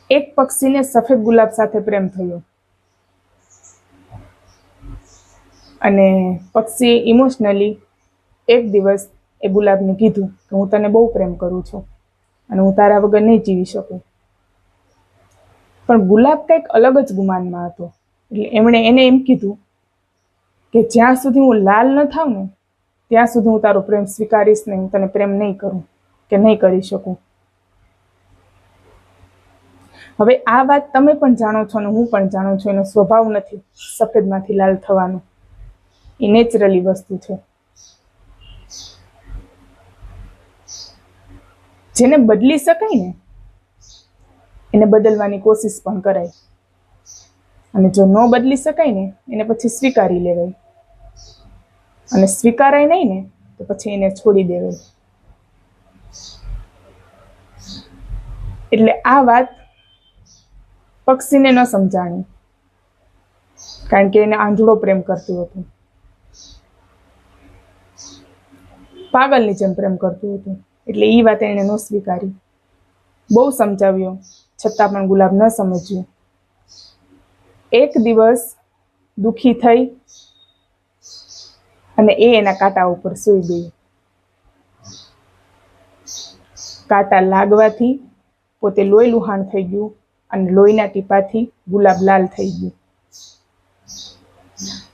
એક પક્ષીને સફેદ ગુલાબ સાથે પ્રેમ થયો અને પક્ષીએ ઇમોશનલી એક દિવસ એ ગુલાબને કીધું કે હું તને બહુ પ્રેમ કરું છું અને હું તારા વગર નહીં જીવી શકું. પણ ગુલાબ કંઈક અલગ જ ગુમાનમાં હતો. એટલે એમણે એને એમ કીધું કે જ્યાં સુધી હું લાલ ન થાવ ને ત્યાં સુધી હું તારો પ્રેમ સ્વીકારીશ નહીં, હું તને પ્રેમ નહીં કરું કે નહીં કરી શકું. હવે આ વાત તમે પણ જાણો છો અને હું પણ જાણું છું, એનો સ્વભાવ નથી સફેદમાંથી લાલ થવાનો, એ નેચરલી વસ્તુ છે. જેને બદલી શકાય ને એને બદલવાની કોશિશ પણ કરાય, અને જો ન બદલી શકાય ને એને પછી સ્વીકારી લેવાય, અને સ્વીકારાય નહીં ને તો પછી એને છોડી દેવાય. એટલે આ વાત પક્ષીને ન સમજાણી, કારણ કે એને આંધળો પ્રેમ કરતું હતું, પાગલની જેમ પ્રેમ કરતું હતું. એટલે એ વાત એને ન સ્વીકારી. બહુ સમજાવ્યો છતાં પણ ગુલાબ ન સમજ્યું. એક દિવસ દુઃખી થઈ અને એ એના કાંટા ઉપર સૂઈ ગઈ. કાંટા લાગવાથી પોતે લોહી લુહાણ થઈ ગયું અને લોહીના ટીપાથી ગુલાબ લાલ થઈ ગયું.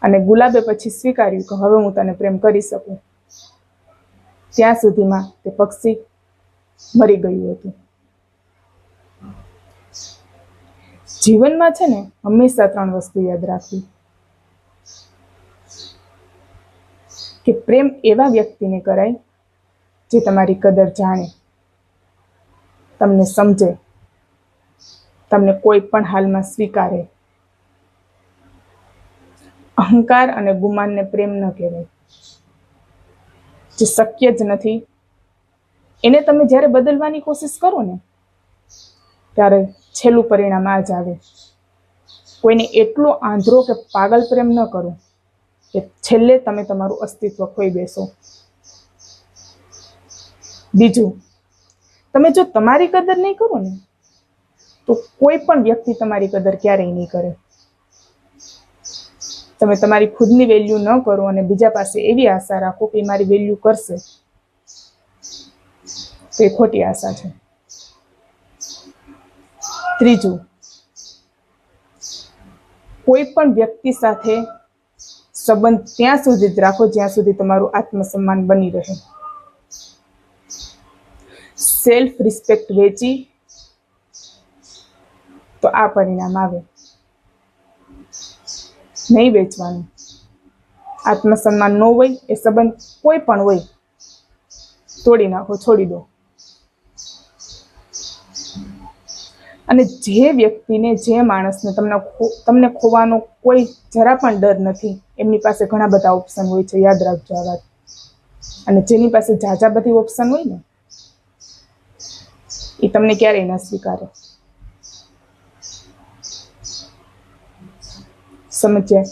અને ગુલાબે પછી સ્વીકાર્યું કે હવે હું તને પ્રેમ કરી શકું. ત્યાં સુધીમાં તે પક્ષી મરી ગયું હતું. જીવનમાં છે ને હંમેશા 3 વસ્તુ યાદ રાખવી, કે પ્રેમ એવા વ્યક્તિને કરાય જે તમારી કદર જાણે, તમને સમજે, તમને કોઈ પણ હાલમાં સ્વીકારે. અહંકાર અને ગુમાનને પ્રેમ ન કહેવાય, જે શક્ય જ નથી. એને તમે જ્યારે બદલવાની કોશિશ કરો ને ત્યારે છેલ્લું પરિણામ આ જ આવે. કોઈને એટલો આંધળો કે પાગલ પ્રેમ ન કરો કે છેલ્લે તમે તમારું અસ્તિત્વ ખોઈ બેસો. બીજું, તમે જો તમારી કદર નહીં કરો ને તો કોઈ પણ વ્યક્તિ તમારી કદર ક્યારેય નહીં કરે. તમે તમારી ખુદની વેલ્યુ ન કરો અને બીજા પાસે એવી આશા રાખો કે મારી વેલ્યુ કરશે, તો એ ખોટી આશા છે. ત્રીજું, કોઈ પણ વ્યક્તિ સાથે સંબંધ ત્યાં સુધી જ રાખો જ્યાં સુધી તમારું આત્મસન્માન બની રહે. સેલ્ફ રિસ્પેક્ટ વેચી તો આ પરિણામ આવે. નહીં વેચવાનું. આત્મસન્માન ન હોય એ સંબંધ કોઈ પણ હોય, તોડી નાખો, છોડી દો. અને જે વ્યક્તિને, જે માણસને તમને ખોવાનો કોઈ જરા પણ ડર નથી, એમની પાસે ઘણા બધા ઓપ્શન હોય છે, યાદ રાખજો આ વાત. અને જેની પાસે ઝાઝા બધી ઓપ્શન હોય ને એ તમને ક્યારેય ન સ્વીકારે. સમજ્યા?